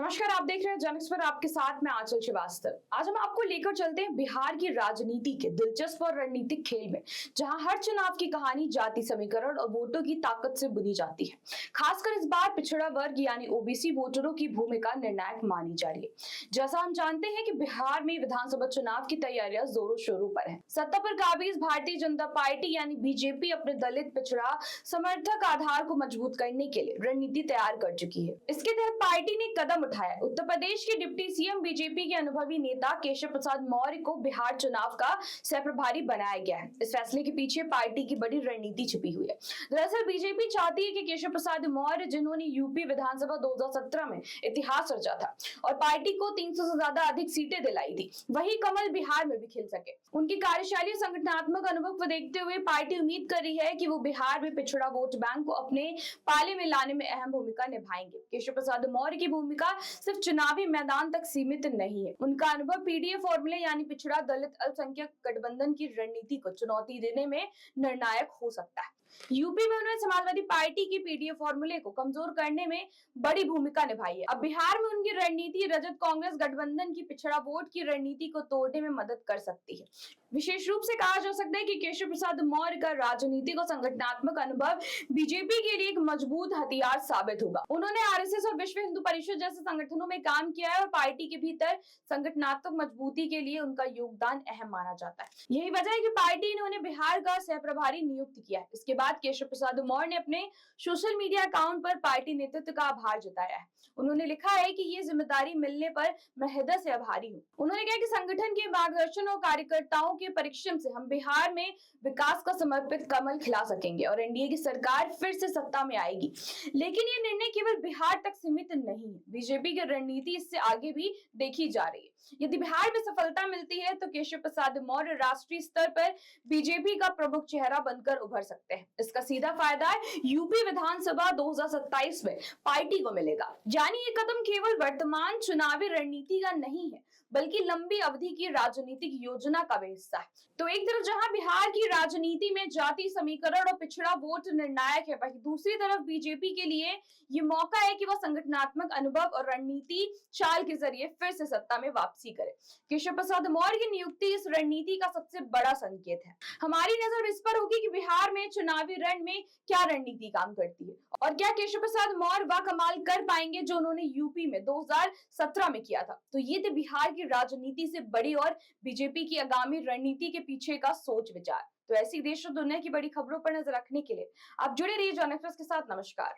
नमस्कार, आप देख रहे हैं जनक्स पर। आपके साथ मैं आंचल श्रीवास्तव। आज हम आपको लेकर चलते हैं बिहार की राजनीति के दिलचस्प और रणनीतिक खेल में, जहां हर चुनाव की कहानी जाति समीकरण और वोटों की ताकत से बुनी जाती है। खासकर इस बार पिछड़ा वर्ग यानी ओबीसी वोटरों की भूमिका निर्णायक मानी जा रही है। जैसा हम जानते हैं कि बिहार में विधानसभा चुनाव की तैयारियां जोरों शोरों पर है। सत्ता पर काबिज भारतीय जनता पार्टी यानी बीजेपी अपने दलित पिछड़ा समर्थक आधार को मजबूत करने के लिए रणनीति तैयार कर चुकी है। इसके तहत पार्टी ने कदम उठाया। उत्तर प्रदेश के डिप्टी सीएम बीजेपी के अनुभवी नेता केशव प्रसाद मौर्य को बिहार चुनाव का सह प्रभारी बनाया गया है। इस फैसले के पीछे पार्टी की बड़ी रणनीति छिपी हुई है। दरअसल बीजेपी चाहती है कि केशव प्रसाद मौर्य, जिन्होंने यूपी विधानसभा 2017 में इतिहास रचा था और पार्टी को 300 से ज्यादा अधिक सीटें दिलाई थी, वही कमल बिहार में भी खिल सके। उनकी कार्यशैली और संगठनात्मक अनुभव को देखते हुए पार्टी उम्मीद कर रही है कि वो बिहार में पिछड़ा वोट बैंक को अपने पाले में लाने में अहम भूमिका निभाएंगे। केशव प्रसाद मौर्य की भूमिका सिर्फ चुनावी मैदान तक सीमित नहीं है। उनका अनुभव पीडीए फॉर्मूले यानी पिछड़ा दलित अल्पसंख्यक गठबंधन की रणनीति को चुनौती देने में निर्णायक हो सकता है। यूपी में उन्होंने समाजवादी पार्टी की पीडीए फॉर्मूले को कमजोर करने में बड़ी भूमिका निभाई है। अब बिहार में उनकी रणनीति रजत कांग्रेस गठबंधन की पिछड़ा वोट की रणनीति को तोड़ने में मदद कर सकती है। विशेष रूप से कहा जा सकता है कि केशव प्रसाद मौर्य का राजनीतिक और संगठनात्मक अनुभव बीजेपी के लिए एक मजबूत हथियार साबित होगा। उन्होंने आरएसएस और विश्व हिंदू परिषद जैसे संगठनों में काम किया है और पार्टी के भीतर संगठनात्मक मजबूती के लिए उनका योगदान अहम माना जाता है। यही वजह है कि पार्टी ने उन्हें बिहार का सह प्रभारी नियुक्त किया है। इसके बाद केशव प्रसाद मौर्य ने अपने सोशल मीडिया अकाउंट पर पार्टी नेतृत्व का आभार जताया है। उन्होंने लिखा है कि ये जिम्मेदारी मिलने पर मैं हृदय से आभारी हूँ। उन्होंने कहा कि संगठन के मार्गदर्शन और कार्यकर्ताओं के परिश्रम से हम बिहार में विकास का समर्पित कमल खिला सकेंगे और एनडीए की सरकार फिर से सत्ता में आएगी। लेकिन ये निर्णय केवल बिहार तक सीमित नहीं है। बीजेपी की रणनीति इससे आगे भी देखी जा रही है। यदि बिहार में सफलता मिलती है तो केशव प्रसाद मौर्य राष्ट्रीय स्तर पर बीजेपी का प्रमुख चेहरा बनकर उभर सकते हैं। इसका सीधा फायदा यूपी विधानसभा 2027 में पार्टी को मिलेगा। यानी ये कदम केवल वर्तमान चुनावी रणनीति का नहीं है, बल्कि लंबी अवधि की राजनीतिक योजना का भी हिस्सा है। तो एक तरफ जहां बिहार की राजनीति में जाति समीकरण और पिछड़ा वोट निर्णायक है, वहीं दूसरी तरफ बीजेपी के लिए ये मौका है कि वह संगठनात्मक अनुभव और रणनीति चाल के जरिए फिर से सत्ता में वापसी करे। केशव प्रसाद मौर्य की नियुक्ति इस रणनीति का सबसे बड़ा संकेत है। हमारी नजर इस पर होगी कि बिहार में चुनावी रण में क्या रणनीति काम करती है और क्या केशव प्रसाद मौर्य वह कमाल कर पाएंगे जो उन्होंने यूपी में 2017 में किया था। तो ये थे बिहार की राजनीति से बड़ी और बीजेपी की आगामी रणनीति के पीछे का सोच विचार। तो ऐसी देश और दुनिया की बड़ी खबरों पर नजर रखने के लिए आप जुड़े रहिए जॉन एक्सप्रेस के साथ। नमस्कार।